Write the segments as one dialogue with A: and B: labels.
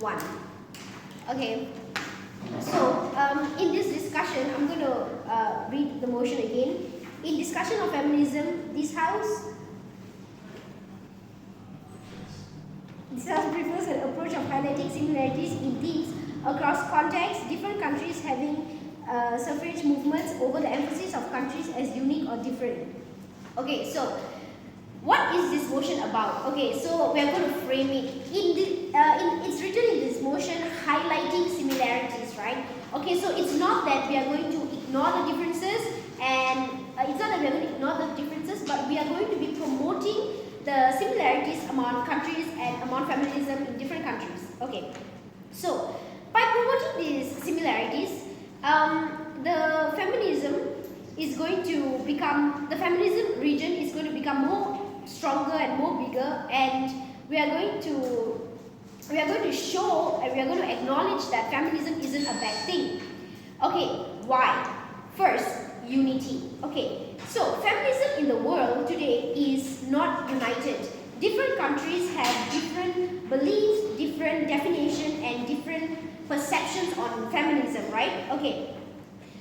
A: 1. Okay, so in this discussion, I'm going to read the motion again. In discussion of feminism, this house prefers an approach of highlighting similarities in themes across contexts, different countries having suffrage movements over the emphasis of countries as unique or different. Okay, so what is this motion about? Okay, so we are going to frame it. It's written in this motion highlighting similarities, right? Okay, so it's not that we are going to ignore the differences, and it's not that we are going to ignore the differences, but we are going to be promoting the similarities among countries and among feminism in different countries. Okay, so by promoting these similarities, the feminism region is going to become more stronger and more bigger, and we are going to show and we are going to acknowledge that feminism isn't a bad thing. Okay, why? First, unity. Okay, so feminism in the world today is not united. Different countries have different beliefs, different definition, and different perceptions on feminism, right? Okay,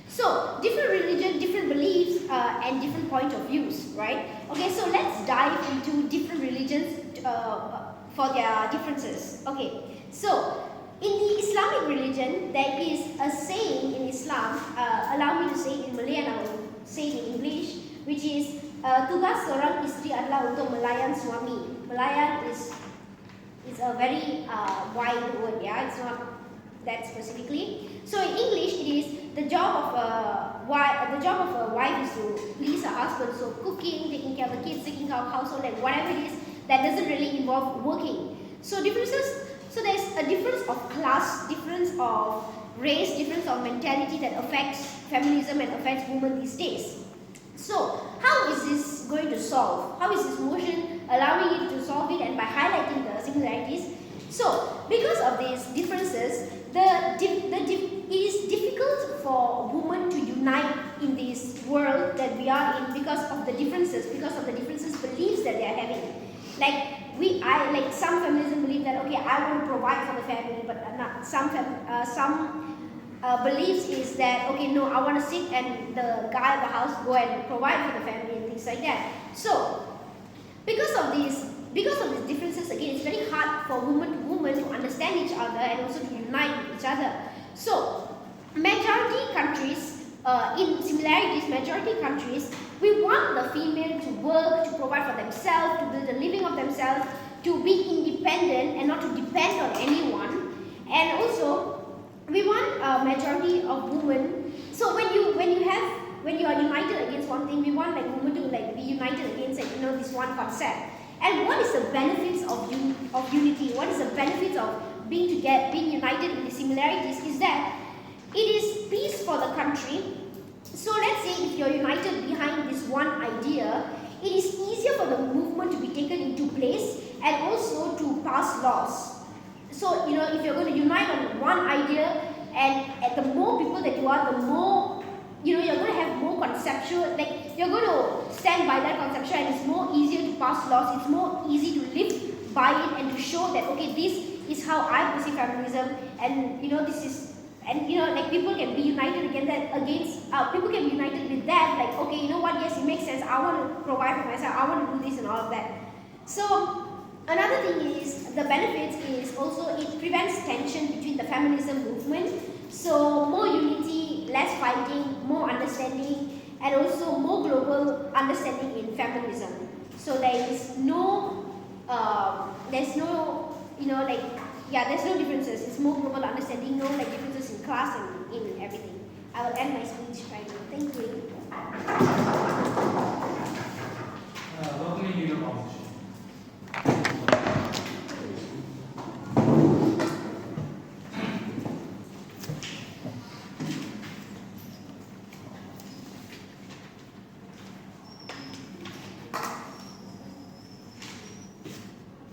A: so different religion, different beliefs, and different point of views, right? Okay, so let's dive into different religions for their differences. Okay, so in the Islamic religion, there is a saying in Islam, allow me to say it in Malay and I will say it in English, which is tugas seorang isteri adalah untuk melayan suami. Melayan is a very wide word, yeah, it's not that specifically. So in English, it is the job of a wife is to please her husband. So cooking, taking care of the kids, taking care of household, like whatever it is that doesn't really involve working. So differences. So there's a difference of class, difference of race, difference of mentality that affects feminism and affects women these days. So how is this going to solve? How is this motion allowing it to solve it, and by highlighting the similarities? So because of these differences, it is difficult for women to unite in this world that we are in because of the differences beliefs that they are having. Like some feminism believe that okay, I want to provide for the family, but not some beliefs is that okay, no, I want to sit and the guy of the house go and provide for the family and things like that. So because of these differences, again, it's very hard for woman to woman to understand each other and also to unite with each other. So majority countries, we want the female to work, to provide for themselves, to build a living of themselves, to be independent and not to depend on anyone. And also, we want a majority of women. So when you are united against one thing, we want women to be united against this one concept. And what is the benefits of unity? What is the benefits of being united in the similarities? Is that it is peace for the country. So let's say if you're united behind this one idea, it is easier for the movement to be taken into place and also to pass laws. So if you're going to unite on one idea, and the more people that you are, the more you're going to have more conceptual, you're going to stand by that conception, and it's more easier to pass laws. It's more easy to live by it and to show that okay, this is how I perceive feminism, and this is. And people can be united people can be united with that, okay, you know what, yes, it makes sense, I want to provide for myself, I want to do this and all of that. So another thing is, the benefits is also it prevents tension between the feminism movement. So more unity, less fighting, more understanding, and also more global understanding in feminism. So there's no differences. It's more global understanding, no differences in class and in everything. I will end my speech right now. Thank you.
B: Welcoming you to opposition.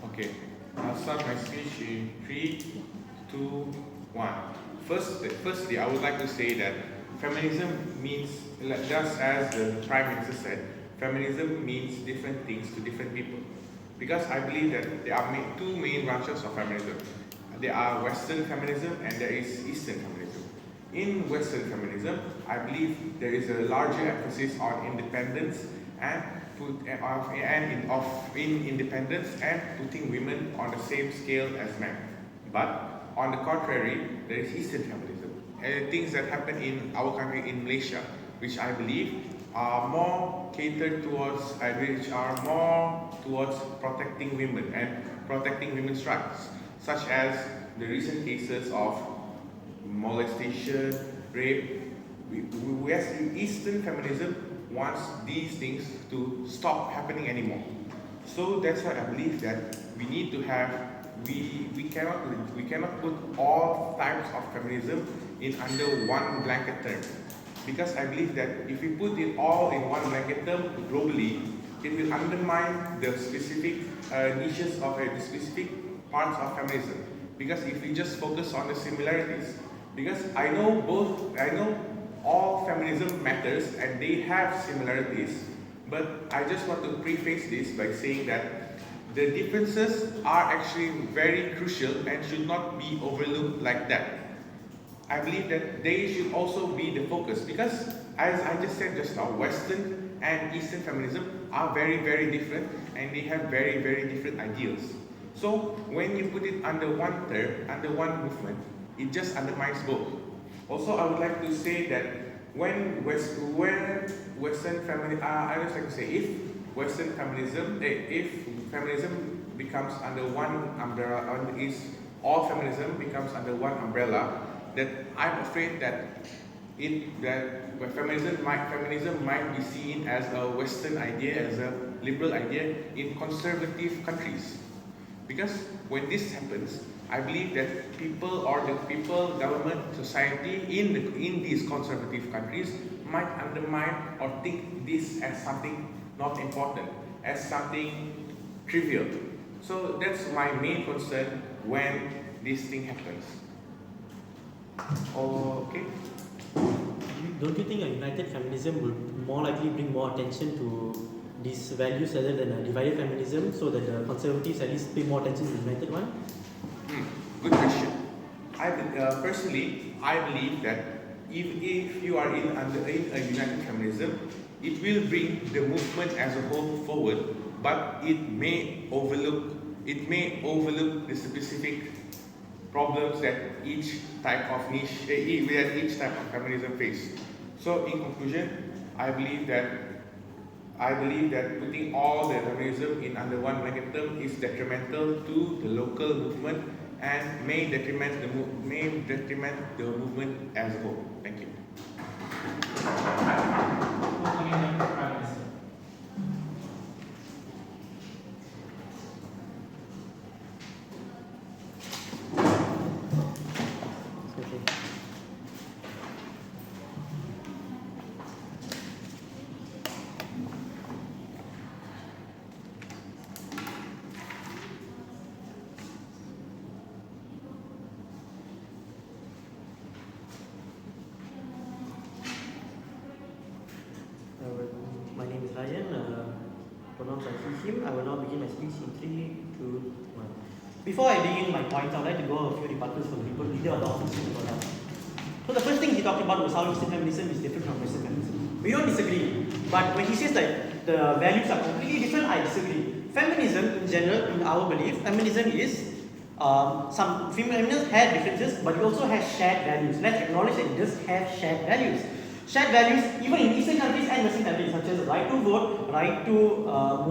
C: Okay, I'll start my speech in 3, 2, 1. Firstly, I would like to say that feminism means, just as the Prime Minister said, feminism means different things to different people. Because I believe that there are two main branches of feminism. there are Western feminism and there is Eastern feminism. In Western feminism, I believe there is a larger emphasis on independence and in independence and putting women on the same scale as men. But on the contrary, there is Eastern feminism. Things that happen in our country, in Malaysia, which I believe are more catered towards, which are more towards protecting women and protecting women's rights, such as the recent cases of molestation, rape. Eastern feminism wants these things to stop happening anymore. So that's why I believe that we need to have, we cannot put all types of feminism in under one blanket term. Because I believe that if we put it all in one blanket term globally, it will undermine the specific niches of the specific parts of feminism. Because if we just focus on the similarities, because I know all feminism matters and they have similarities, but I just want to preface this by saying that the differences are actually very crucial and should not be overlooked like that. I believe that they should also be the focus, because as I just said just now, Western and Eastern feminism are very, very different and they have very, very different ideals. So when you put it under one term, under one movement, it just undermines both. Also, I would like to say that when Western feminism, I would like to say if Western feminism, if feminism becomes under one umbrella, all feminism becomes under one umbrella, that I'm afraid that feminism might be seen as a Western idea, as a liberal idea in conservative countries. Because when this happens, I believe that people, government, society in these conservative countries might undermine or think this as something not important, as something trivial. So that's my main concern when this thing happens. Okay.
D: Don't you think a united feminism would more likely bring more attention to these values rather than a divided feminism, so that the conservatives at least pay more attention to the united one?
C: Good question. Personally, I believe that if you are in a united feminism, it will bring the movement as a whole forward, but it may overlook the specific problems that each type of niche, each type of feminism face. So in conclusion, I believe that putting all the feminism in under one blanket term is detrimental to the local movement and may detriment the movement as a whole. Thank you.
B: Welcoming the Prime Minister.
D: Okay. My name is Ryan, pronouns I see him. I will now begin my speech in 3, 2, 1. Before I begin my points, I would like to go over a few rebuttals from the people leader of the opposition brought up. So the first thing he talked about was how Eastern feminism is different from Western feminism. We don't disagree, but when he says that the values are completely different, I disagree. Feminism in general, in our belief, feminism is some feminism has differences, but it also has shared values. Let's acknowledge that it does have shared values. Shared values, even in Eastern countries and Western countries, such as right to vote, right to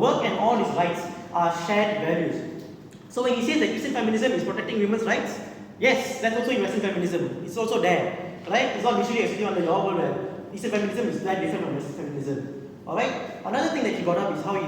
D: work, and all these rights are shared values. So when he says that Eastern feminism is protecting women's rights, yes, that's also in Western feminism. It's also there, right? It's not literally existing under your world where Eastern feminism is that different from Western feminism. All right. Another thing that he brought up is how he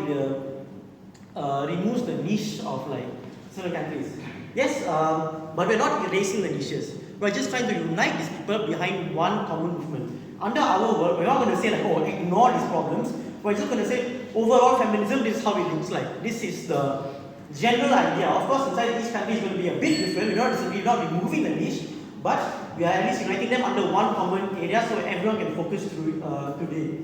D: removes the niche of like certain countries. Yes, but we're not erasing the niches. We're just trying to unite these people behind one common movement. Under our world, we're not going to say like, oh, ignore these problems. We're just going to say, overall feminism, this is how it looks like. This is the general idea. Of course, inside each country is going to be a bit different. We're not removing the niche, but we are at least uniting them under one common area so everyone can focus through today.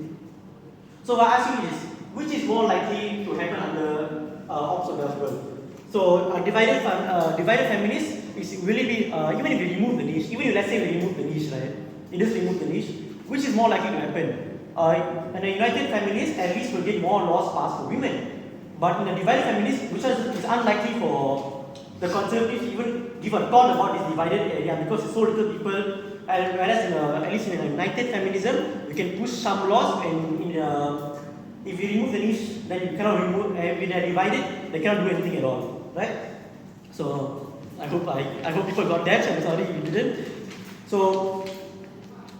D: So we're asking this, which is more likely to happen under ops of the world? So divided feminists is will it be, even if you remove the niche, even if let's say we remove the niche, right? You just remove the niche, which is more likely to happen? In a united families, at least will get more laws passed for women. But in a divided families, which is unlikely for the conservatives to even give a thought about this divided area because it's so little people. And whereas at least in a united feminism, you can push some laws, and if you remove the niche, then you cannot remove. When they are divided, they cannot do anything at all, right? So I hope people got that. I'm sorry if you didn't. So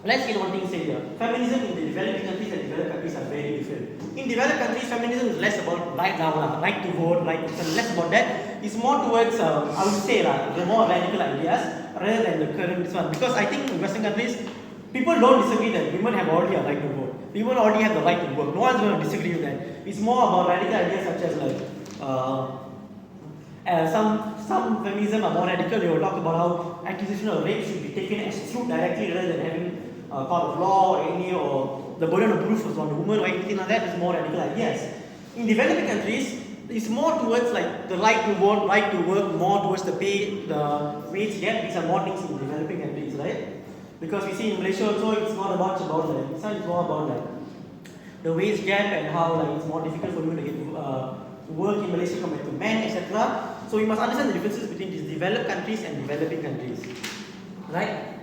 D: let's get one thing said here. Feminism in the developing countries and developed countries are very different. In developed countries, feminism is less about right to vote, right to less about that. It's more towards, I would say, the more radical ideas rather than the current this one. Because I think in Western countries, people don't disagree that women have already a right to vote. Women already have the right to work. No one's going to disagree with that. It's more about radical ideas such as some feminism are more radical. They will talk about how accusation of rape should be taken as true directly rather than having a court of law or the burden of proof was on the woman or anything like that. Is more radical ideas. In developing countries, it's more towards like the right to vote, right to work, more towards the pay, the wage gap. These are more things in developing countries, right? Because we see in Malaysia also, it's not much about like, it's more about like the wage gap and how like it's more difficult for women to get work in Malaysia compared to men, etc. So we must understand the differences between these developed countries and developing countries, right?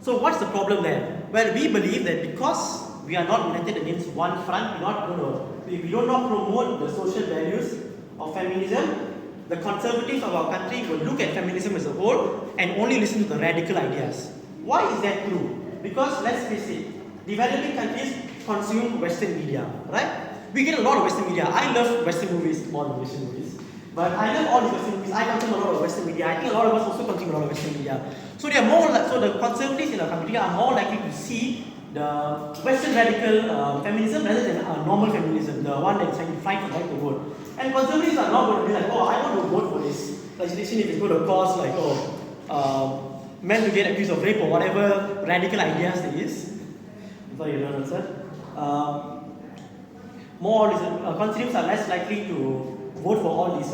D: So what's the problem there? Well, we believe that because we are not united against one front, we do not promote the social values of feminism, the conservatives of our country will look at feminism as a whole and only listen to the radical ideas. Why is that true? Because let's face it, developing countries consume Western media, right? We get a lot of Western media. I love Western movies, more than Western movies. But I love all these Western movies. I consume a lot of Western media. I think a lot of us also consume a lot of Western media. So they are more so the conservatives in our country are more likely to see the Western radical feminism rather than normal feminism, the one that's trying to fight for right to vote. And conservatives are not going to be like, oh, I want to vote for this legislation if it's going to cause like, men to get accused of rape or whatever radical ideas there is. Sorry, you don't answer. Conservatives are less likely to vote for all these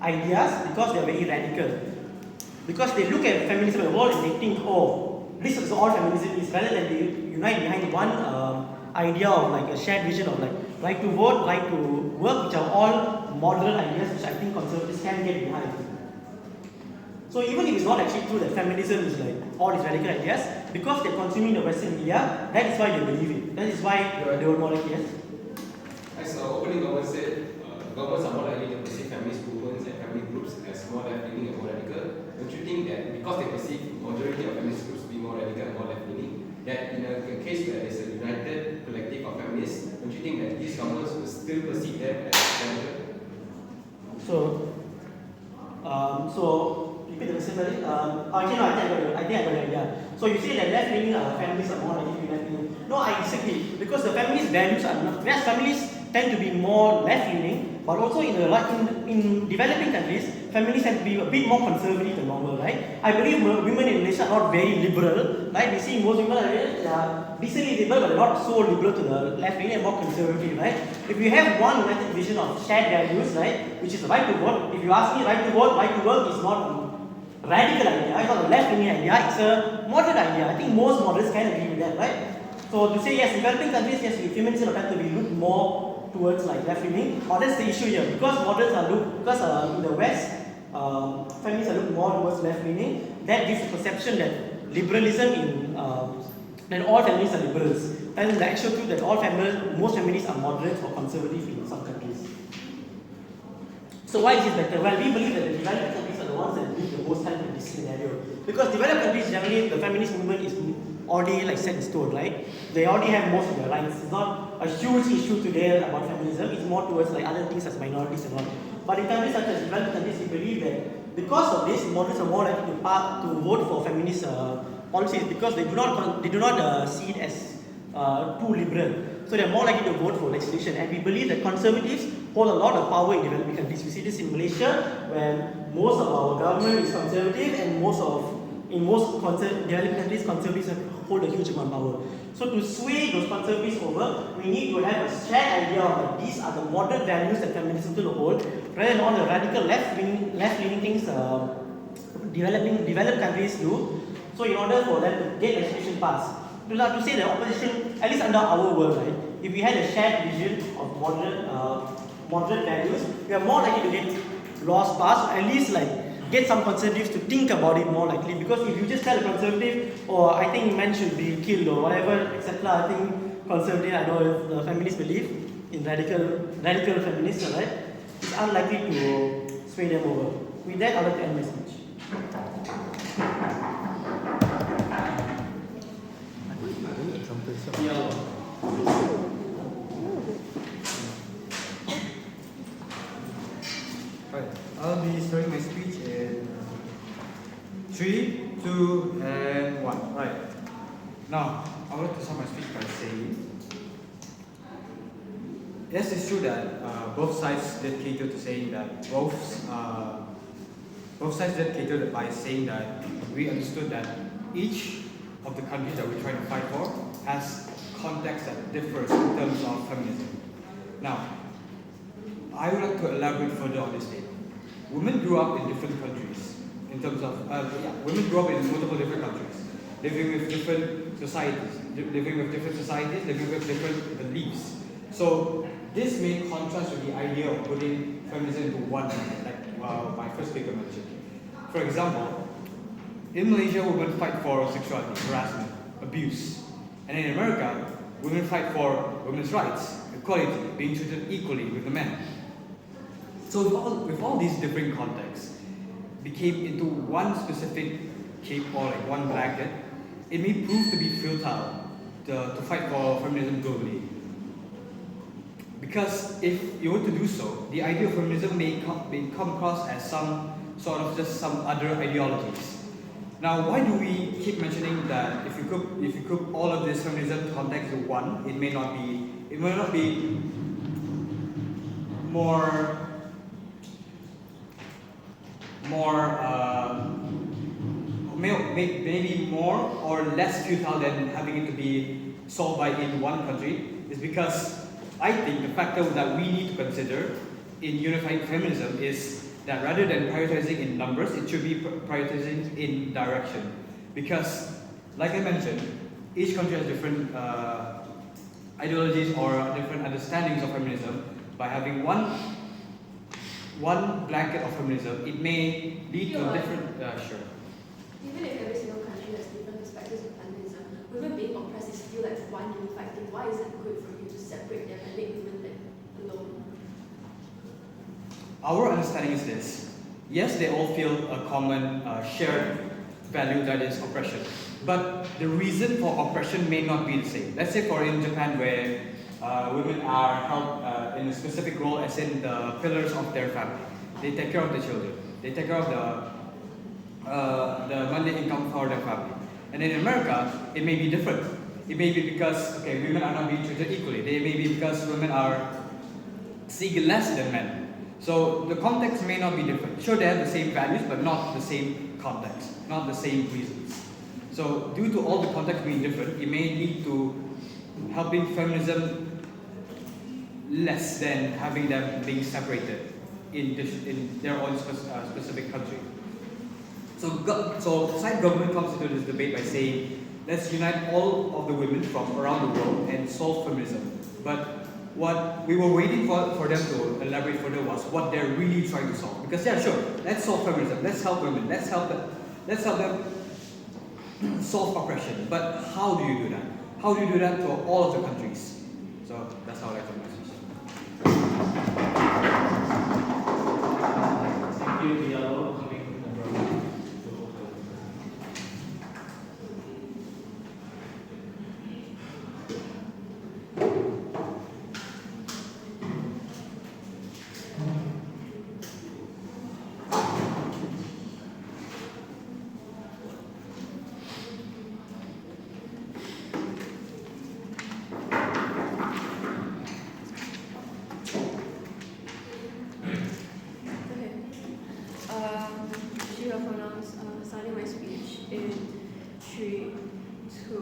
D: ideas because they are very radical. Because they look at feminism as a whole and they think, oh, this is all feminism is, rather than they unite behind one idea of like a shared vision of like right to vote, right to work, which are all moderate ideas which I think conservatives can get behind. So even if it's not actually true that feminism is like all these radical ideas, because they're consuming the Western media, that is why they believe it. That is why they were more like, yes?
E: As opening government said, governments are more likely to perceive feminist movements and family groups as more left-leaning and more radical. Don't you think that because they perceive majority of feminist groups to be more radical and more left-leaning, that in a case where there's a united collective of feminists, don't you think that these governments will still perceive them as radical?
D: So repeat the question, buddy. I think I got it. Yeah. So you say that left-leaning feminists are more likely to be left-leaning. No, I disagree because the feminist values are not. Whereas feminists tend to be more left-leaning, but also in developing countries, feminists tend to be a bit more conservative than normal, right? I believe women in Malaysia are not very liberal, right? We see most women are decently liberal, but they're not so liberal to the left-leaning and more conservative, right? If you have one united vision of shared values, right, which is the right to vote, if you ask me, right to vote, right to work is not a radical idea, it's not a left-leaning idea, it's a moderate idea. I think most moderates can agree with that, right? So to say yes, developing countries, yes, feminism tend to be looked more towards like left-leaning, or that's the issue here. Because moderates are in the West, feminists are looked more towards left-leaning. That gives the perception that liberalism that all feminists are liberals. And the actual truth that most feminists are moderates or conservative in some countries. So why is this better? Well, we believe that the developed countries are the ones that need the most help in this scenario. Because developed countries generally, the feminist movement is already like set in stone, right? They already have most of their rights. It's not a huge issue today about feminism. It's more towards like other things as minorities and all. But in countries such as developed countries, we believe that because of this, moderates are more likely to vote for feminist policies because they do not see it as too liberal. So they're more likely to vote for legislation. And we believe that conservatives hold a lot of power in developing countries. We see this in Malaysia, where most of our government is conservative, and in most developing countries, conservatives hold a huge amount of power. So to sway those conservatives over, we need to have a shared idea of that these are the modern values that feminism will hold, rather than all the radical left-leaning things developed countries do. So in order for them to get legislation passed, to say the opposition, at least under our world, right, if we had a shared vision of moderate values, we are more likely to get laws passed, or at least like get some conservatives to think about it more likely. Because if you just tell a conservative, or I think men should be killed or whatever, etc., I think conservative, I know the feminists believe in radical feminists, right? It's unlikely to sway them over. With that, I'd like to end my speech.
F: Right, I'll be starting my speech in 3, 2, and 1.
C: Right. Now, I would like to start my speech by saying, yes, it's true that both sides did cater to saying that both sides did cater by saying that we understood that each of the countries that we're trying to fight for has context that differs in terms of feminism. Now, I would like to elaborate further on this statement. Women grew up in different countries in terms of, women grew up in multiple different countries, living with different societies, living with different beliefs. So this may contrast with the idea of putting feminism into one, like my first speaker mentioned. For example, in Malaysia, women fight for sexuality, harassment, abuse. And in America, women fight for women's rights, equality, being treated equally with the men. So with all these different contexts became into one specific cape or like one blanket, it may prove to be futile to fight for feminism globally. Because if you were to do so, the idea of feminism may come across as some sort of just some other ideologies. Now, why do we keep mentioning that if you could all of this feminism context to one, it may not be maybe more or less futile than having it to be solved by in one country, is because I think the factor that we need to consider in unifying feminism is that rather than prioritizing in numbers, it should be prioritizing in direction. Because, like I mentioned, each country has different ideologies or different understandings of feminism. By having one blanket of feminism, it may lead to different. Sure.
G: Even if every single country has different perspectives of feminism, women being oppressed is still like one unified thing. Why is it good for you to separate them and make women like alone?
F: Our understanding is this. Yes, they all feel a common shared value, that is oppression. But the reason for oppression may not be the same. Let's say in Japan, where women are held in a specific role as in the pillars of their family. They take care of the children. They take care of the monthly income for their family. And in America, it may be different. It may be because, women are not being treated equally. They may be because women are seen less than men. So the context may not be different. Sure, they have the same values, but not the same context, not the same reasons. So due to all the context being different, it may lead to helping feminism less than having them being separated in their own specific country. So side government comes into this debate by saying, let's unite all of the women from around the world and solve feminism. But what we were waiting for them to elaborate further was what they're really trying to solve. Because yeah, sure, let's solve feminism, let's help women, let's help them solve oppression. But how do you do that? How do you do that to all of the countries? So that's how I like to message.
B: Thank you, Diallo, coming from
G: Starting my speech in 3, 2,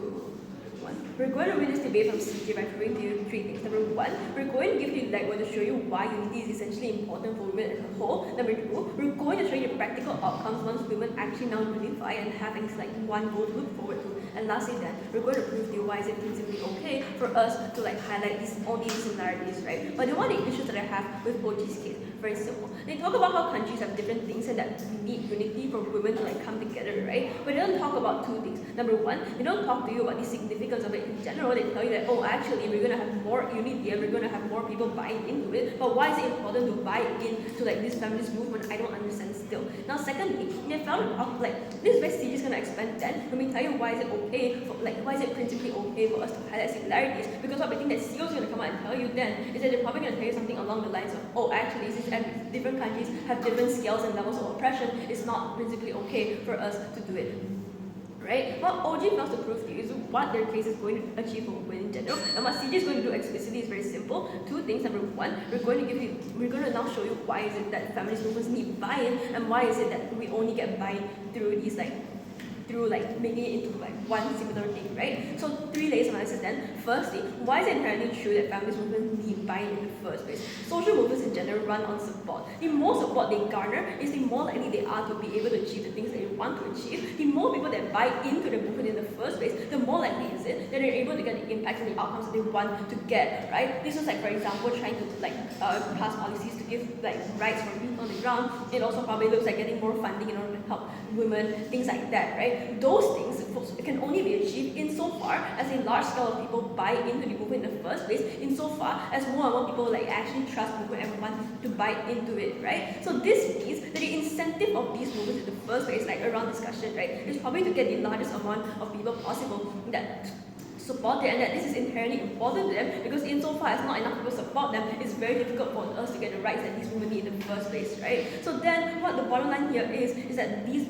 G: 1. We're going to win this debate from CJ by proving to you 3 things. Number 1, we're going to give you like to show you why unity is essentially important for women as a whole. Number 2, we're going to show you practical outcomes once women actually now unify and having like one goal to look forward to. And lastly then, we're going to prove to you why is it principally okay for us to like highlight all these similarities, right? But one of the issues that I have with OG's case, very simple. They talk about how countries have different things and that we need unity for women to like come together, right? But they don't talk about 2 things. Number 1, they don't talk to you about the significance of it in general. They tell you that, oh, actually, we're going to have more unity and we're going to have more people buying into it. But why is it important to buy into like this feminist movement? I don't understand still. Now, secondly, they found out like this is where CJ is going to expand then. Let me tell you why is it okay for like why is it principally okay for us to highlight similarities? Because what I think that CEO is going to come out and tell you then is that they're probably going to tell you something along the lines of, oh, actually, since different countries have different scales and levels of oppression, it's not principally okay for us to do it. Right? What OG fails to prove to you is what their case is going to achieve for women in general, and what CJ is going to do explicitly is very simple. 2 things. Number 1, we're going to now show you why is it that feminist movements need buy-in, and why is it that we only get buy-in through these through making it into one similar thing, right? So 3 layers of analysis then. Firstly, why is it inherently true that feminist movements need buy-in in the first place? Social movements in general run on support. The more support they garner is the more likely they are to be able to achieve the things that they want to achieve. The more people that buy into the movement in the first place, the more likely is it that they're able to get the impact and the outcomes that they want to get, right? This was for example, trying to pass policies to give rights for people on the ground. It also probably looks like getting more funding in order to help women, things like that, right? Those things can only be achieved insofar as a large scale of people buy into the movement in the first place, insofar as more and more people actually trust movement and want to buy into it, right? So this means that the incentive of these movements in the first place, around discussion, right, is probably to get the largest amount of people possible that support it, and that this is inherently important to them, because insofar as not enough people support them, it's very difficult for us to get the rights that these women need in the first place, right? So then what the bottom line here is that these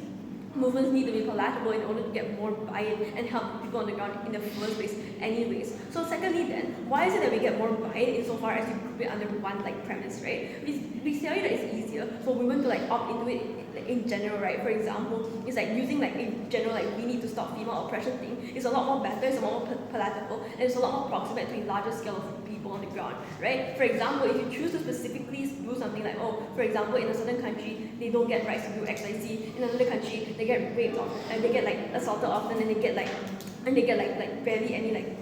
G: movements need to be palatable in order to get more buy-in and help people on the ground in the first place anyways. So secondly then, why is it that we get more buy-in insofar as you group it under one premise, right? We tell you that it's easier for women to opt into it in general, right? For example, it's using a general we need to stop female oppression thing. It's a lot more better, it's a lot more palatable, and it's a lot more proximate to a larger scale of people on the ground, right? For example, if you choose to specifically do something for example, in a certain country, they don't get rights to do X, Y, Z. In another country, they get raped often, and they get assaulted often, and they get barely any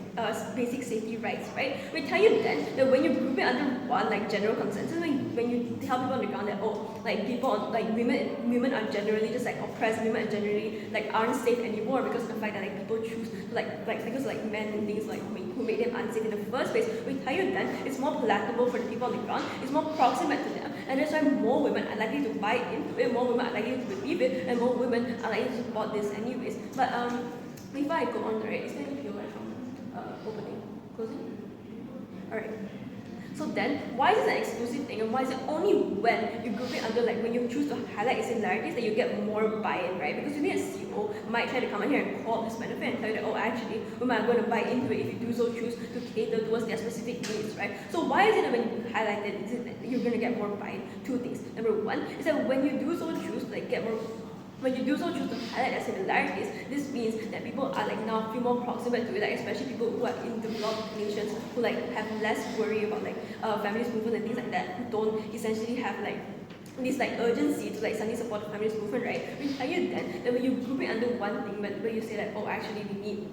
G: basic safety rights, right? We tell you then that when you group it under one general consensus, when you tell people on the ground that people women are generally just oppressed, women are generally aren't safe anymore because of the fact that people choose because men and things who made them unsafe in the first place. We tell you then it's more palatable for the people on the ground, it's more proximate to them, and that's why more women are likely to buy into it, more women are likely to believe it, and more women are likely to support this anyways. But before I go on, right, is there any people opening? Closing? Alright. So then, why is this an exclusive thing, and why is it only when you group it under when you choose to highlight similarities that you get more buy-in, right? Because you need a CEO might try to come in here and call this benefit and tell you that, oh, actually, women are going to buy into it if you do so choose to cater towards their specific needs, right? So why is it that when you highlight it, is it that you're going to get more buy-in? 2 things. Number 1 is that when you do so choose to get more when you do so choose to highlight their similarities, this means that people are now feel more proximate to it, especially people who are in developed nations who have less worry about feminist movement and things like that, who don't essentially have this urgency to suddenly support the feminist movement, right? We tell you then that when you group it under one thing, but when you say oh, actually we need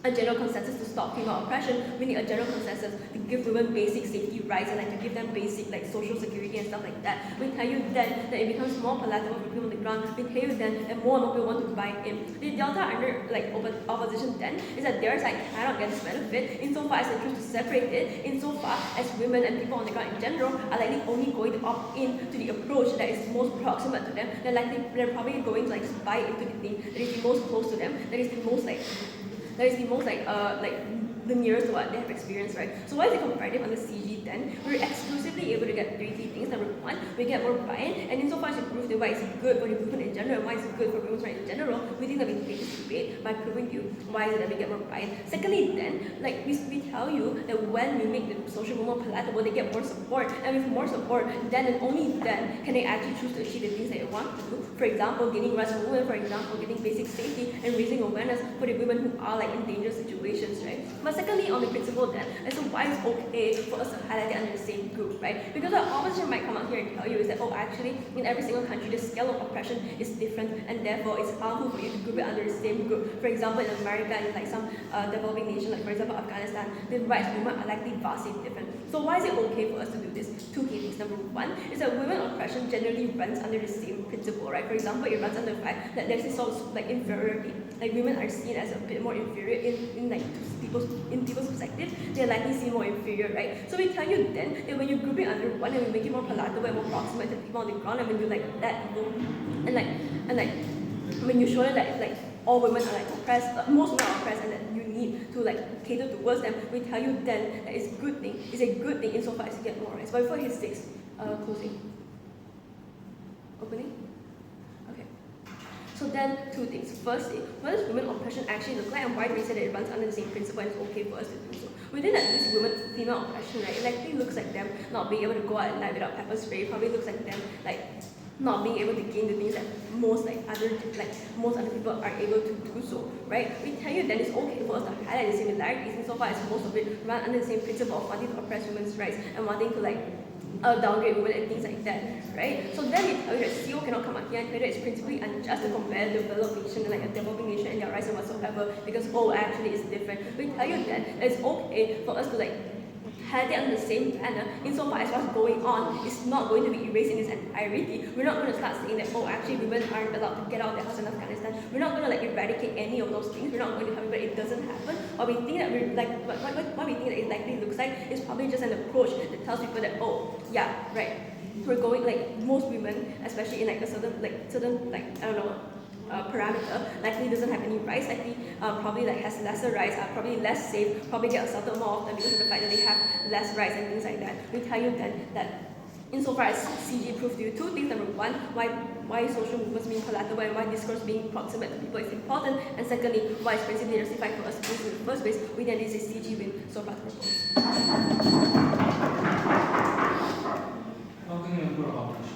G: a general consensus to stop female oppression, we need a general consensus to give women basic safety rights and to give them basic social security and stuff like that. We tell you then that it becomes more palatable for people on the ground. We tell you then that more and more people want to buy in. The delta under opposition then is that their side cannot get this benefit insofar as they choose to separate it, insofar as women and people on the ground in general are likely only going to opt in to the approach that is most proximate to them. They're probably going to just buy into the thing that is the most close to them, that is the most the nearest to what they have experienced, right? So why is it comparative under CG then? We're exclusively able to get 3 key things. Number 1, we get more buy-in, and insofar as we prove that why it's good for the movement in general, and why it's good for women's rights in general, we think that we can take this debate by proving to you why is it that we get more buy-in. Secondly, then, like we tell you that when we make the social movement palatable, they get more support, and with more support, then and only then can they actually choose to achieve the things that they want to do. For example, getting rights for women, for example, getting basic safety and raising awareness for the women who are like in dangerous situations, right? But secondly, on the principle then, as to why it's okay for us to highlight it under the same group, right? Because the opposition might come out here and tell you is that, oh, actually, in every single country, the scale of oppression is different, and therefore it's harmful for you to group it under the same group. For example, in America and like some developing nation, like for example Afghanistan, the rights of women are likely vastly different. So why is it okay for us to do this? Two key things. Number one is that women oppression generally runs under the same principle, right? For example, it runs under the fact that there's this sort of like inferiority. Like women are seen as a bit more inferior in like people's perspective. They're likely seen more inferior, right? So we tell you then that when you group it under one and we make it more palatable and more proximate to people on the ground, and when you like that people and like when you show them that like all women are like oppressed, most women are oppressed, and that you need to like cater towards them, we tell you then that it's a good thing insofar as you get more rights. But before his six, closing. Opening? Okay. So then, two things. Firstly, what does women oppression actually look like, and why do we say that it runs under the same principle and it's okay for us to do so? Within that, this women, female oppression, right, it likely looks like them not being able to go out at night without pepper spray. It probably looks like them like not being able to gain the things that most other people are able to do so, right? We tell you that it's okay for us to highlight the similarities insofar as most of it run under the same principle of wanting to oppress women's rights and wanting to like downgrade women and things like that, right? So then we tell you that CEO cannot come out here and tell you that it's principally unjust to compare a developed nation and like a developing nation and their rights and whatsoever because actually it's different. We tell you that it's okay for us to like had it on the same manner, insofar as what's going on is not going to be erased in its entirety. We're not going to start saying that, oh, actually women aren't allowed to get out of their house in Afghanistan. We're not going to like eradicate any of those things. We're not going to tell people that it doesn't happen. Or we think that we're like, what we think that it likely looks like is probably just an approach that tells people that, oh, yeah, right. We're going like most women, especially in like a certain I don't know, parameter, likely doesn't have any rights, likely probably like has lesser rights, are probably less safe, probably get assaulted more often because of the fact that they have less rights and things like that. We tell you then that insofar as CG proved to you two things. Number one, why social movements being palatable and why discourse being proximate to people is important, and secondly, why it's principally justified for us to do in the first place. We then is a CG win so far to propose.
B: Welcome member of opposition.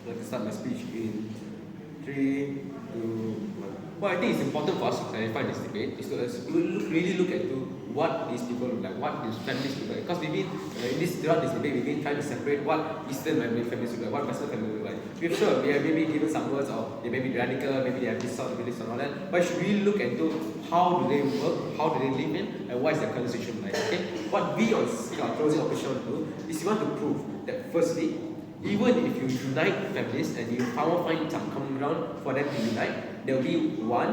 E: I'd like to start my speech in 3, 2, 1. What I think is important for us to clarify in this debate is to really look into what these people look like, what these feminists look like. Because we've been, throughout this debate, we've been trying to separate what Eastern feminists look like, what Western feminists look like. We're sure we have maybe given some words of they may be radical, maybe they have this sort of beliefs and all that, but should we look into how do they work, how do they live in, and what is their conversation like, okay? What we on closing opposition want to do is we want to prove that firstly, even if you unite feminists and you find some common ground for them to unite, there will be one,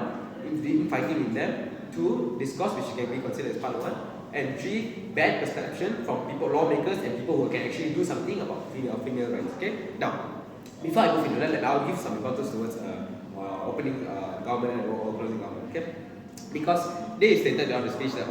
E: fighting with them, two, discourse which can be considered as part of one, and three, bad perception from people, lawmakers and people who can actually do something about female rights. Okay? Now, before I go into that, I'll give some importance towards opening government or closing government. Okay? Because they stated on the speech that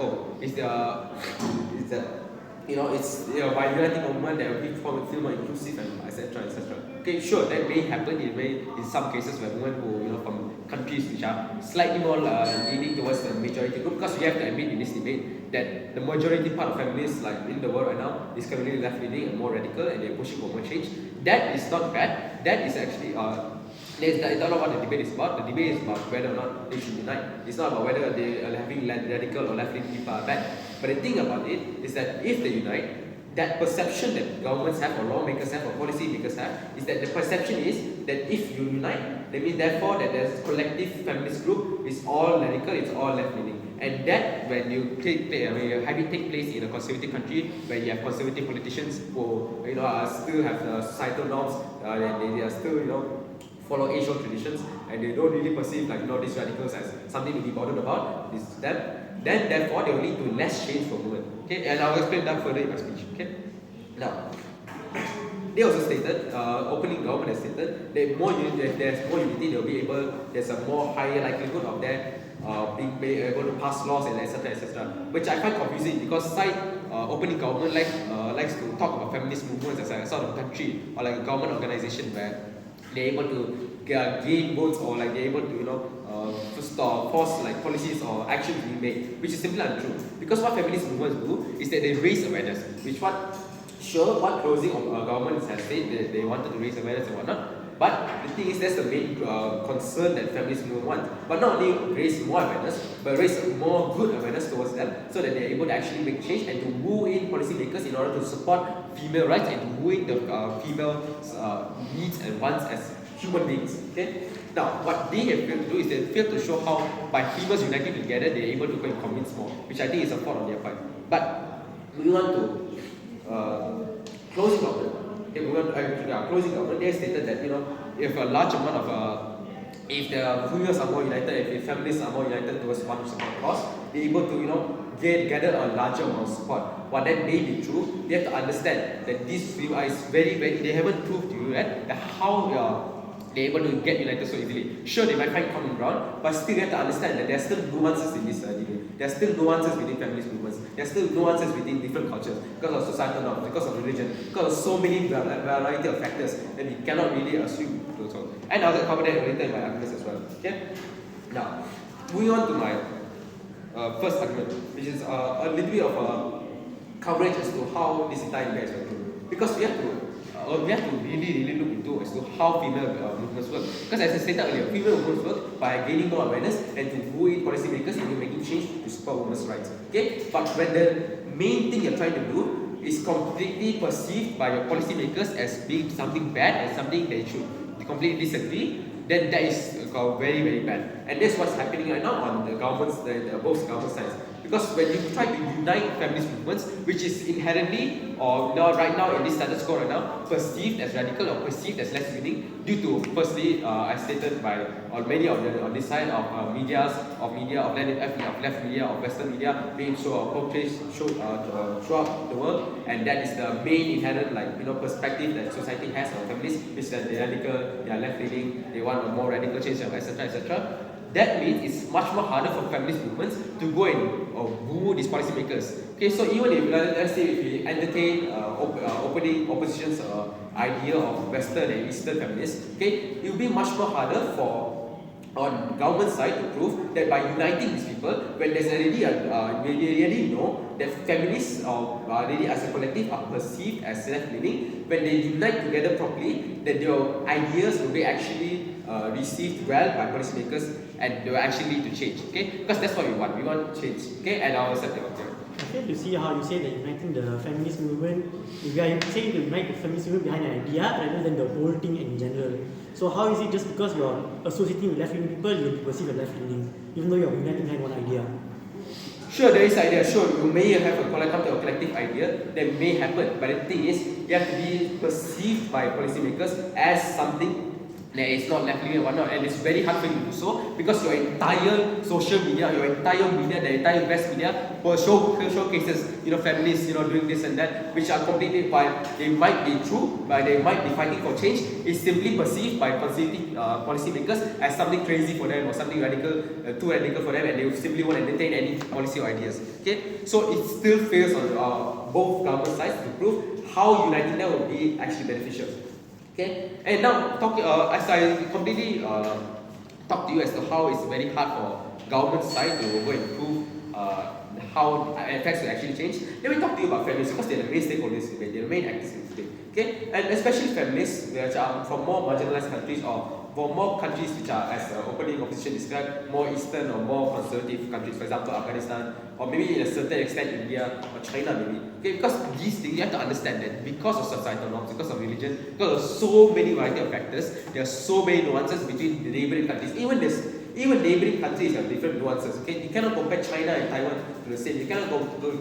E: by uniting movement that will feel more inclusive and etc. etc. Okay, sure, that may happen in some cases where women who from countries which are slightly more leaning towards the majority group, because we have to admit in this debate that the majority part of feminists like in the world right now is currently left leaning and more radical and they're pushing for more change. That is not bad. That is actually that's not what the debate is about. The debate is about whether or not they should unite. It's not about whether they are having radical or left-leaning people are bad. But the thing about it is that if they unite, that perception that governments have or lawmakers have or policy makers have is that the perception is that if you unite, that means therefore that there's a collective feminist group, it's all radical, it's all left-leaning. And that when you have it take place in a conservative country where you have conservative politicians who still have societal norms, they are still follow age-old traditions, and they don't really perceive these radicals as something to be bothered about. This them. then therefore they will lead to less change for women. Okay, and I'll explain that further in my speech. Okay, now they also stated, opening government has stated that if there's more unity, they'll be able. There's a more higher likelihood of them being able to pass laws and etc. Which I find confusing because opening government likes to talk about feminist movements as a sort of country or like a government organization where they're able to gain votes or like they're able to force like policies or actions being made, which is simply untrue. Because what feminist movements do is that they raise awareness, what closing of governments has said that they wanted to raise awareness and whatnot. But the thing is, that's the main concern that feminist movement want. But not only raise more awareness, but raise more good awareness towards them, so that they're able to actually make change and to woo in policymakers in order to support female rights and to woo in the female needs and wants as human beings. Okay. Now, what they have failed to do is they failed to show how by females uniting together, they're able to go and convince more, which I think is a fault on their part. But moving on to closing government. Okay, closing government, they stated that if a large amount of if the females are more united, if feminists are more united towards one support cause, they're able to gather a larger amount of support. While that may be true, they have to understand that this view is very, they haven't proved to you yet that how they're able to get united so easily. Sure, they might find common ground, but still you have to understand that there are still nuances in this debate. There are still nuances within feminist movements. There are still nuances within different cultures because of societal norms, because of religion, because of so many variety of factors that we cannot really assume to solve. And I'll cover that later in my arguments as well. Okay? Now, moving on to my first argument, which is a little bit of coverage as to how this entire debate is working. Because we have to really look into as to how female movements work. Because as I stated earlier, female movements work by gaining more awareness and to woo in policymakers into making change to support women's rights. Okay? But when the main thing you're trying to do is completely perceived by your policymakers as being something bad and something they should completely disagree, then that is very, very bad. And that's what's happening right now on the government's, both government sides. Because when you try to unite feminist movements, which is inherently, or right now in this status quo right now, perceived as radical or perceived as left leaning, due to firstly, as stated by many on this side of left media, of Western media, being portrayed throughout the world, and that is the main inherent perspective that society has on feminists, which is that they're radical, they are left leaning, they want a more radical change, etc. That means it's much more harder for feminist movements to go and woo these policymakers. Okay, so even if let's say if we entertain opening opposition's idea of Western and Eastern feminists, okay, it will be much more harder on government side to prove that by uniting these people, when there's already we already know that feminists already as a collective are perceived as left-leaning, when they unite together properly, that their ideas will be actually received well by policymakers and they will actually lead to change. Okay, because that's what we want. We want change. Okay, and I'll accept it.
D: I fail to see how you say that uniting the feminist movement, if you are saying to unite the feminist movement behind an idea rather than the whole thing in general. So how is it just because you are associating with left-wing people, you will be perceived as left-leaning, even though you are uniting behind one idea?
E: Sure, there is idea. Sure, you may have come to a collective idea. That may happen. But the thing is, you have to be perceived by policymakers as something that is not left-leaning and whatnot, and it's very hard for you to do so because your entire social media, your entire media, the entire West media will showcases, feminists, doing this and that, which are completely, while they might be true, but they might be fighting for change, is simply perceived by conservative policymakers as something crazy for them or something radical, too radical for them, and they simply won't entertain any policy or ideas. Okay, so it still fails on both government sides to prove how uniting them will be actually beneficial. Okay, and now as I completely talk to you as to how it's very hard for government side to go and prove how effects will actually change, then we talk to you about feminists because they're the main stakeholders, they're the main actors in this thing. Okay, and especially feminists which are from more marginalized countries or for more countries which are, as opening opposition described, more Eastern or more conservative countries, for example Afghanistan, or maybe in a certain extent India or China maybe. Okay, because these things you have to understand that because of societal norms, because of religion, because of so many variety of factors, there are so many nuances between the neighboring countries. Even neighboring countries have different nuances. Okay, you cannot compare China and Taiwan to the same. You cannot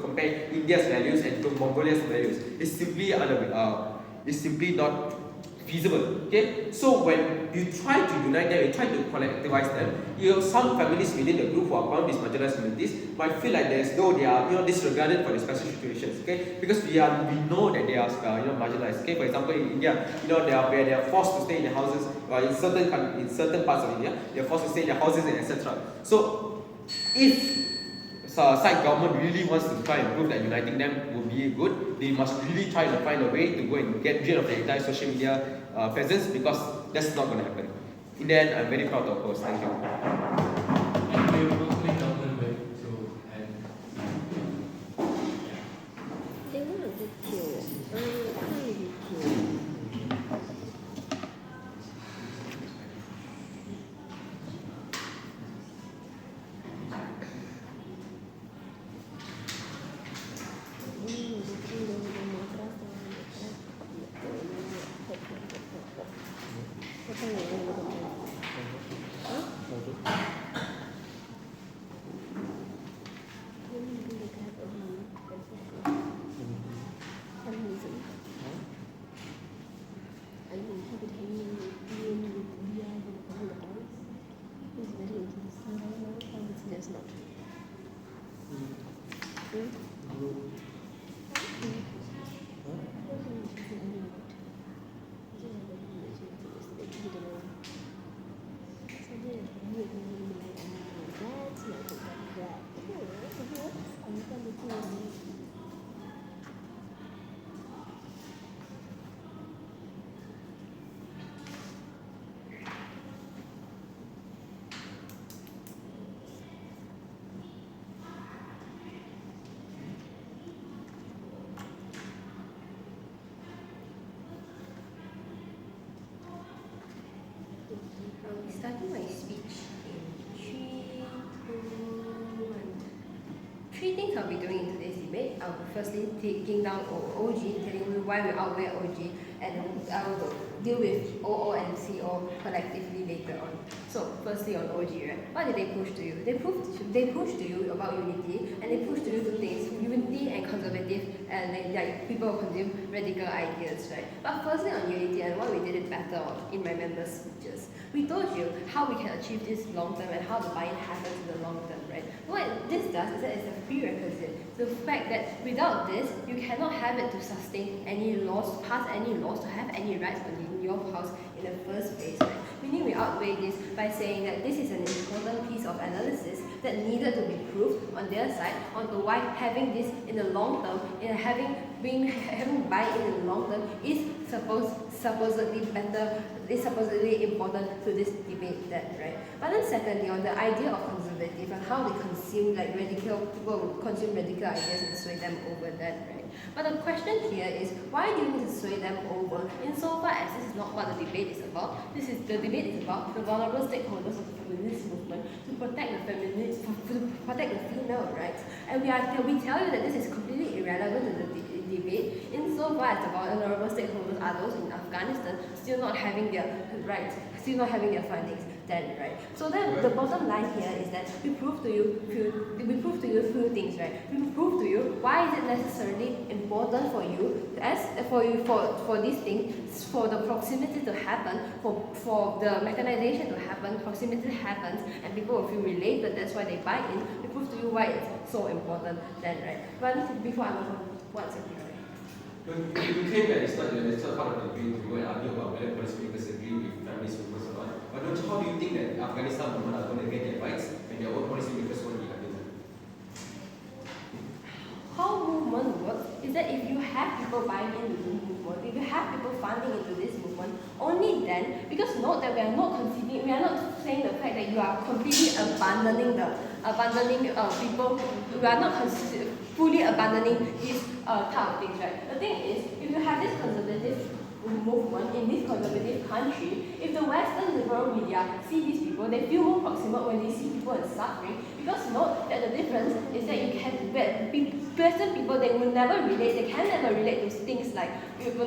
E: compare India's values and Mongolia's values. It's simply not feasible. Okay, so when you try to unite them, you try to collectivize them, some families within the group who are from these marginalized communities might feel like they are disregarded for the special situations. Okay, because we know that they are marginalized. Okay, for example in India, they are forced to stay in their houses, or in certain parts of India, they are forced to stay in their houses and etc. So if side government really wants to try and prove that uniting them will be good, they must really try to find a way to go and get rid of the entire social media presence, because that's not going to happen. In the end, I'm very proud to oppose. Thank you.
B: And we will hopefully government way to end.
H: They want to be killed. Can't be killed.
A: I'll be starting my speech in 3, 2, 1. Three things I'll be doing in today's debate. I'll be firstly taking down OG, telling you why we outweigh OG, and I will deal with OO and CO collectively later on. So, firstly on OG, right? What did they push to you? They pushed to you about unity, and they pushed to you two things: unity and conservative, and like people consume radical ideas, right? But firstly on unity, and why we did it better in my members' speeches. We told you how we can achieve this long term and how the buy-in happens in the long term, right? What this does is that it's a prerequisite. The fact that without this, you cannot have it to sustain any laws, pass any laws, to have any rights in your house in the first place, right? Meaning we outweigh this by saying that this is an important piece of analysis that needed to be proved on their side on why having this in the long term, having buy-in in the long term is supposedly better, is supposedly important to this debate, that right. But then secondly, on the idea of conservative and how they consume people consume radical ideas and sway them over that, right. But the question here is, why do you need to sway them over? Insofar as this is not what the debate is about. The debate is about the vulnerable stakeholders of the feminist movement to protect the female rights. And we tell you that this is completely irrelevant to the debate insofar as the vulnerable stakeholders are those in Afghanistan still not having their rights, still not having their findings then, right? So then the bottom line here is that we prove to you few things, right? We prove to you why is it necessarily important for you for these things, for the proximity to happen, for the mechanization to happen, proximity happens and people will feel related, that's why they buy in. We prove to you why it's so important then, right? But before I move on, one second.
E: You claim that it's not part of the debate to go and argue about whether policymakers agree with feminist movements or not. But how do you think that Afghanistan women are going to get their rights when their own policymakers won't be having them?
A: How movement works is that if you have people buying into the movement, if you have people funding into this movement, only then, because note that we are not saying the fact that you are completely abandoning people, we are not fully abandoning these type of things, right? The thing is, if you have this conservative movement in this conservative country, if the Western liberal media see these people, they feel more proximate when they see people in suffering, because note that the difference is that Western people, they will never relate, they can never relate to things like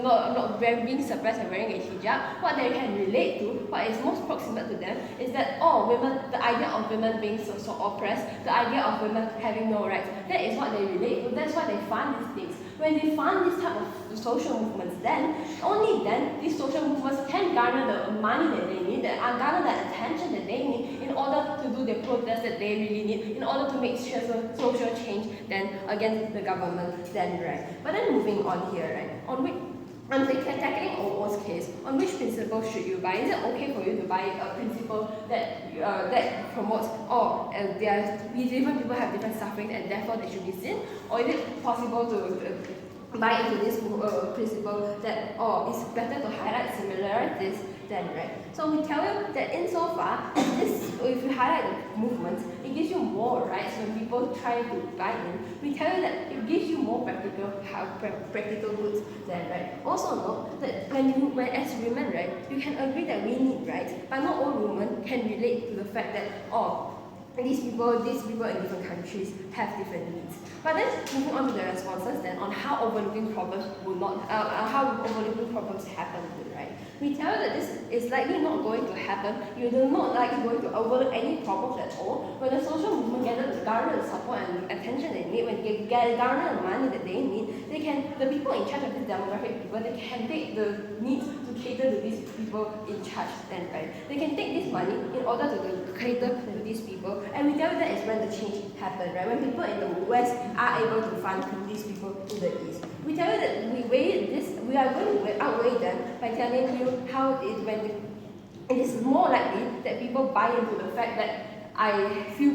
A: not being suppressed and wearing a hijab. What they can relate to, what is most proximate to them, is that women, the idea of women being so oppressed, the idea of women having no rights, that is what they relate to, that's why they fund these things.
G: when they fund this type of social movements, then only then these social movements can garner the money that they need, garner the attention that they need in order to do the protest that they really need, in order to make social change then against the government then, right? But then moving on here, right, on tackling O's case, on which principle should you buy? Is it okay for you to buy a principle that promotes, different people have different sufferings and therefore they should be seen? Or is it possible to buy into this principle that, it's better to highlight similarities than, right? So we tell you that insofar as this, if you highlight the movement, it gives you more rights when people try to buy in. We tell you that it gives you more practical goods than, right? Also note that when as women, right, you can agree that we need rights, but not all women can relate to the fact that, these people in different countries have different needs. But then moving on to the responses then on how overlooking problems happen, right? We tell you that this is likely not going to happen. You are not likely going to overlook any problems at all. When the social movement garner the support and attention they need, when they garner the money that they need, the people in charge of this demographic people, they can take the need to cater to these people in charge then, right? They can take this money in order to cater to these people. And we tell you that is when the change happens, right? When people in the West are able to fund these people in the East. We tell you that we are going to outweigh them by telling you how it is more likely that people buy into the fact that I feel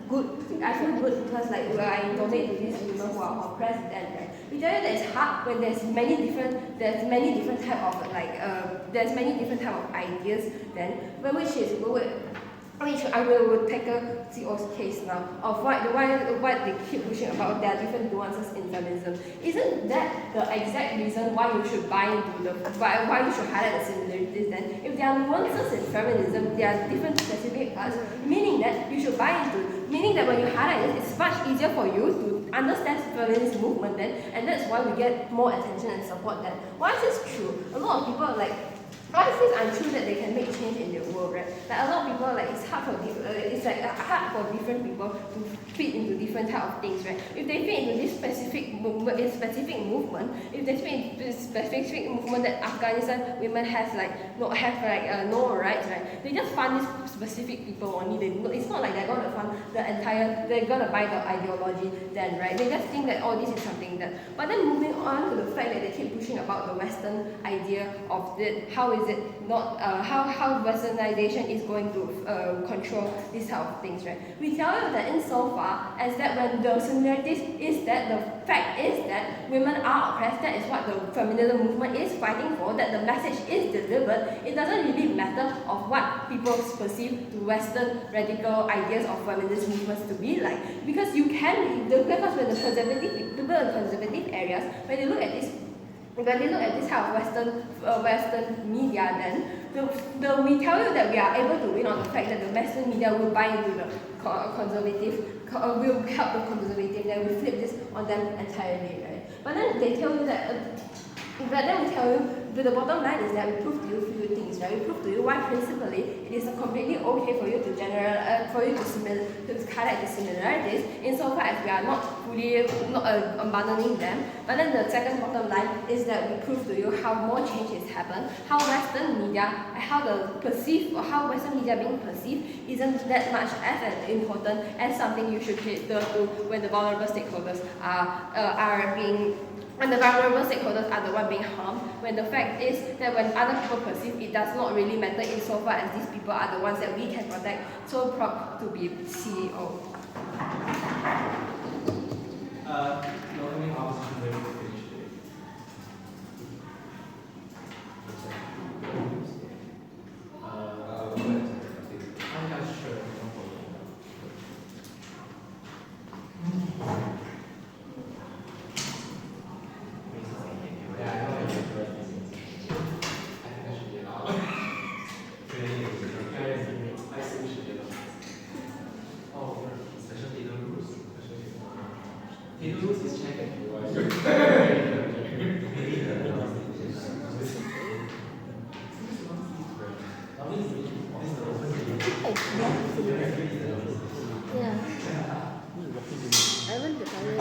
G: good because I donate to these women who are oppressed then, right? We tell you that it's hard when there's many different type of ideas then, but which I will tackle CO's case now of why they keep pushing about their different nuances in feminism. Isn't that the exact reason why you should buy into why you should highlight the similarities then? If there are nuances in feminism, there are different specific parts, meaning that you should buy into, meaning that when you highlight it, it's much easier for you to understand feminist movement then, and that's why we get more attention and support then. Why is this true? A lot of people why is it untrue that they can make change in their world, right? A lot of people it's hard for different people to fit into different type of things, right? If they fit into this specific movement, if they fit into this specific movement that Afghanistan women have no rights, right? They just fund these specific people only. It's not like they're gonna fund they're gonna buy the ideology then, right? They just think that this is something that. But then moving on to the fact that they keep pushing about the Western idea of it, how Westernization is going to control these type of things, right? We tell you that insofar as that when the similarities is that the fact is that women are oppressed, that is what the feminism movement is fighting for, that the message is delivered, it doesn't really matter of what people perceive to Western radical ideas of feminist movements to be like. Because when the conservative areas, when they look at this type of Western media, then we tell you that we are able to win on the fact that the Western media will buy into the conservative, will help the conservative, then we flip this on them entirely, right? But then they tell you that, we tell you, the bottom line is that we prove to you a few things, right? We prove to you why principally it is completely okay for you to highlight the similarities insofar as we are not abandoning them. But then the second bottom line is that we prove to you how more changes happen, how Western media being perceived isn't that much as important as something you should cater to when the vulnerable stakeholders when the vulnerable stakeholders are the one being harmed, when the fact is that when other people perceive, it does not really matter insofar as these people are the ones that we can protect. So proud to be CEO.
B: Welcoming opposition ready to finish today. Sure, no problem. Yeah, I know. I think I should get out. I think we should get out. Oh, special data rules. Data rules is check and
H: I want the color.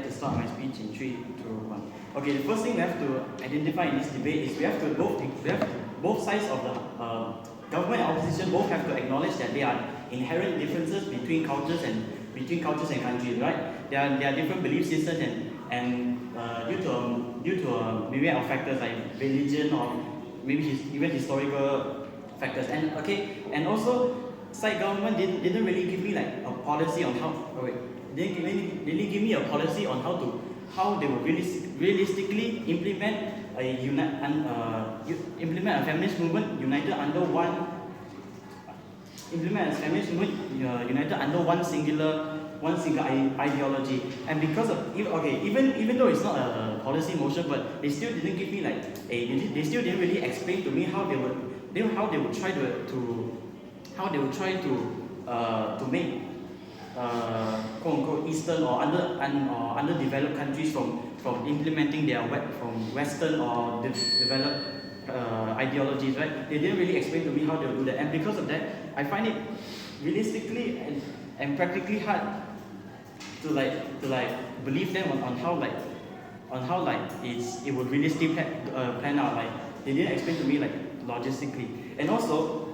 D: to start my speech in 3, 2, 1. Okay, the first thing we have to identify in this debate is both sides of the government and opposition both have to acknowledge that there are inherent differences between cultures and countries, right? There are different belief systems and due to a myriad of factors like religion or maybe even historical factors. And also side government didn't really give me like a policy on how. Didn't really give me a policy on how they will realistically implement a feminist movement united under one single ideology. And because of even though it's not a policy motion, but they still didn't give me like they still didn't really explain to me how they would try to make quote unquote Eastern or underdeveloped countries from implementing their from Western or developed ideologies, right? They didn't really explain to me how they'll do that, and because of that, I find it realistically and practically hard to believe them on how it would realistically plan out. Like they didn't explain to me like logistically, and also.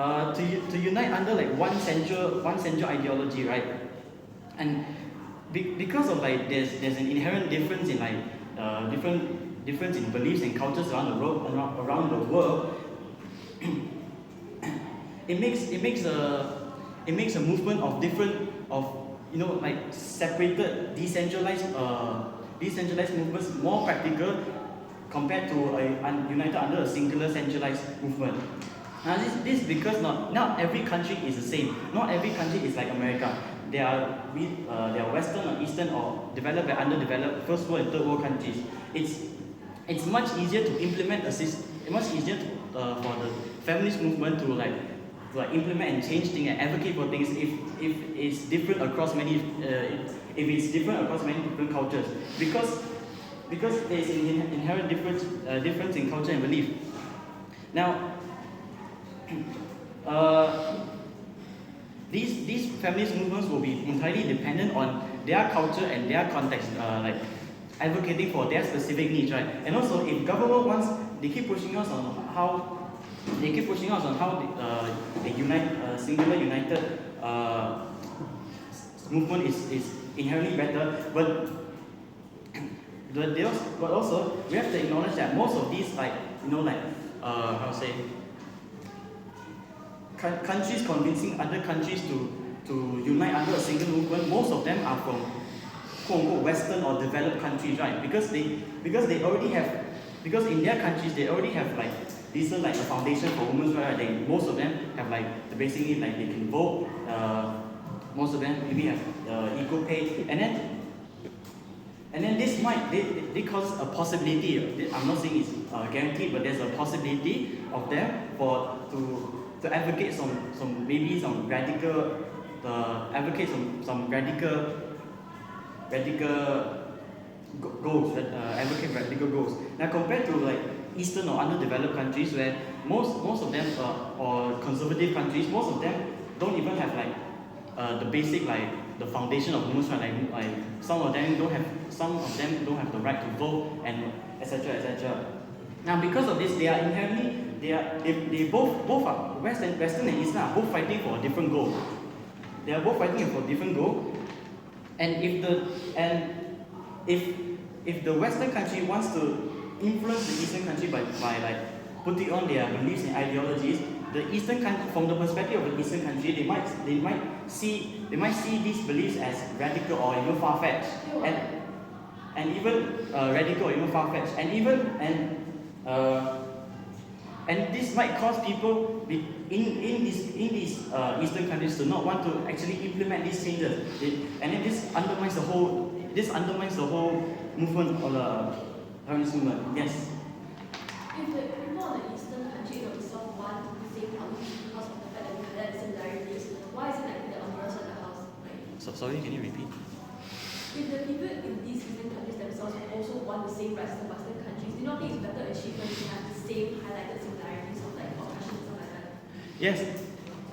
D: To unite under like one central ideology, right? And because of like there's an inherent difference in like difference in beliefs and cultures around the world. it makes a movement of like separated decentralized movements more practical compared to a united under a singular centralized movement. Now this is because not every country is the same. Not every country is like America. There are Western or Eastern or developed and underdeveloped first world and third world countries. It's much easier to implement a system. Much easier for the feminist movement to like implement and change things and advocate for things if it's different across many different cultures, because there's an inherent difference in culture and belief. Now. These feminist movements will be entirely dependent on their culture and their context, like advocating for their specific needs, right? And also, if government wants, they keep pushing us on how a singular united movement is inherently better, but also we have to acknowledge that most of these countries convincing other countries to unite under a single movement, most of them are from quote-unquote Western or developed countries, right? Because in their countries they already have like decent like a foundation for women's rights. Most of them have like basically like they can vote. Most of them maybe have equal pay, and then this might they cause a possibility. I'm not saying it's guaranteed, but there's a possibility of them to advocate some radical goals. Now compared to like Eastern or underdeveloped countries where most of them or conservative countries, most of them don't even have like the basic like the foundation of women's rights. Like some of them don't have the right to vote and etc. Now because of this, they both are Western and Eastern are both fighting for a different goal. They are both fighting for a different goal, and if the Western country wants to influence the Eastern country by like putting on their beliefs and ideologies, the Eastern country, from the perspective of the Eastern country, they might see these beliefs as radical or even far-fetched, and even radical or even far-fetched, and this might cause people in these Eastern countries to not want to actually implement these changes, and then this undermines the whole movement of the feminist movement. Yes.
G: If the people of the Eastern country themselves want the same country because of the fact that we have similarities, why is it like the umbrella in the house?
D: So sorry, can you repeat?
G: If the people in these Eastern countries themselves also want the same rights as the Western countries, do you not think it's better achievement to have the same highlighted similarities of like oppression and stuff like that?
D: Yes.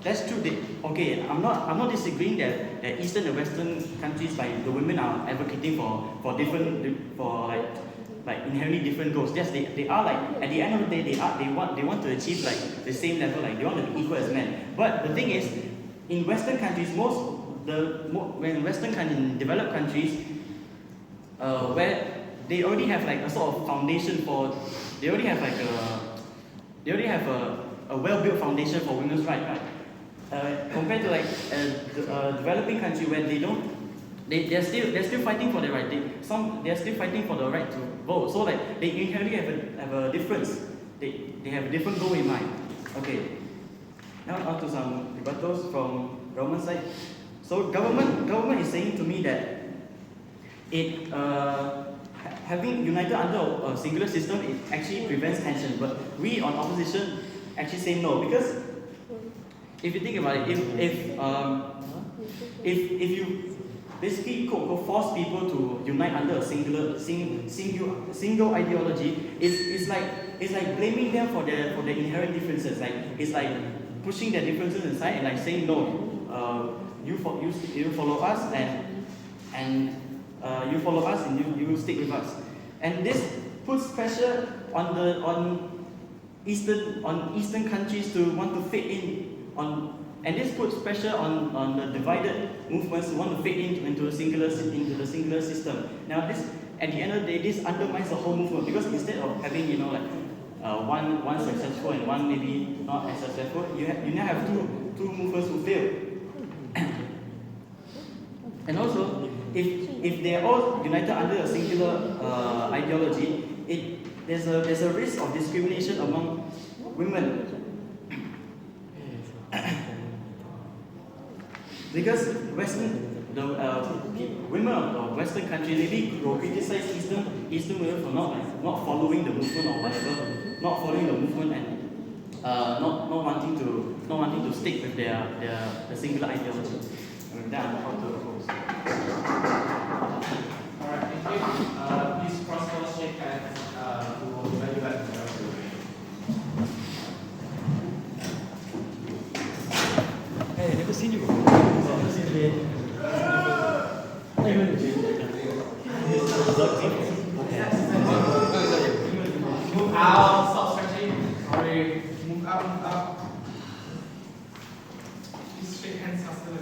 D: That's true. I'm not disagreeing that Eastern and Western countries, like the women are advocating for different like inherently different goals. Yes, they are, like at the end of the day they want to achieve like the same level, like they want to be equal as men. But the thing is, in Western countries, when Western countries, in developed countries, where they already have like a sort of foundation they already have a well-built foundation for women's rights, right? Compared to like a developing country where they're still fighting for their right. They're still fighting for the right to vote. So like they inherently have a difference. They have a different goal in mind. Okay. Now on to some rebuttals from government side. So government is saying to me that it having united under a singular system, it actually prevents tension. But we on opposition actually say no, because if you think about it, if you basically force people to unite under a single ideology, it's like blaming them for their inherent differences. Like it's like pushing their differences aside and like saying no, you follow us and you follow us and you stick with us. And this puts pressure on Eastern countries to want to fit in and this puts pressure on the divided movements who want to fit into the singular system. Now this, at the end of the day, this undermines the whole movement, because instead of having one successful and one maybe not as successful, you now have two movements who fail. And also, if they are all united under a singular ideology, there's a risk of discrimination among women. Because women of Western countries maybe will criticize Eastern women for not following the movement or whatever, not following the movement and not wanting to stick with their singular ideology. And with that, I'm about to close.
B: Alright, thank you. Please cross shake hands to invite you back to the
D: Hey, I never seen you before. Never seen you. Not even the gym.
B: Move out, stop stretching. Sorry. Move up. Please shake hands faster.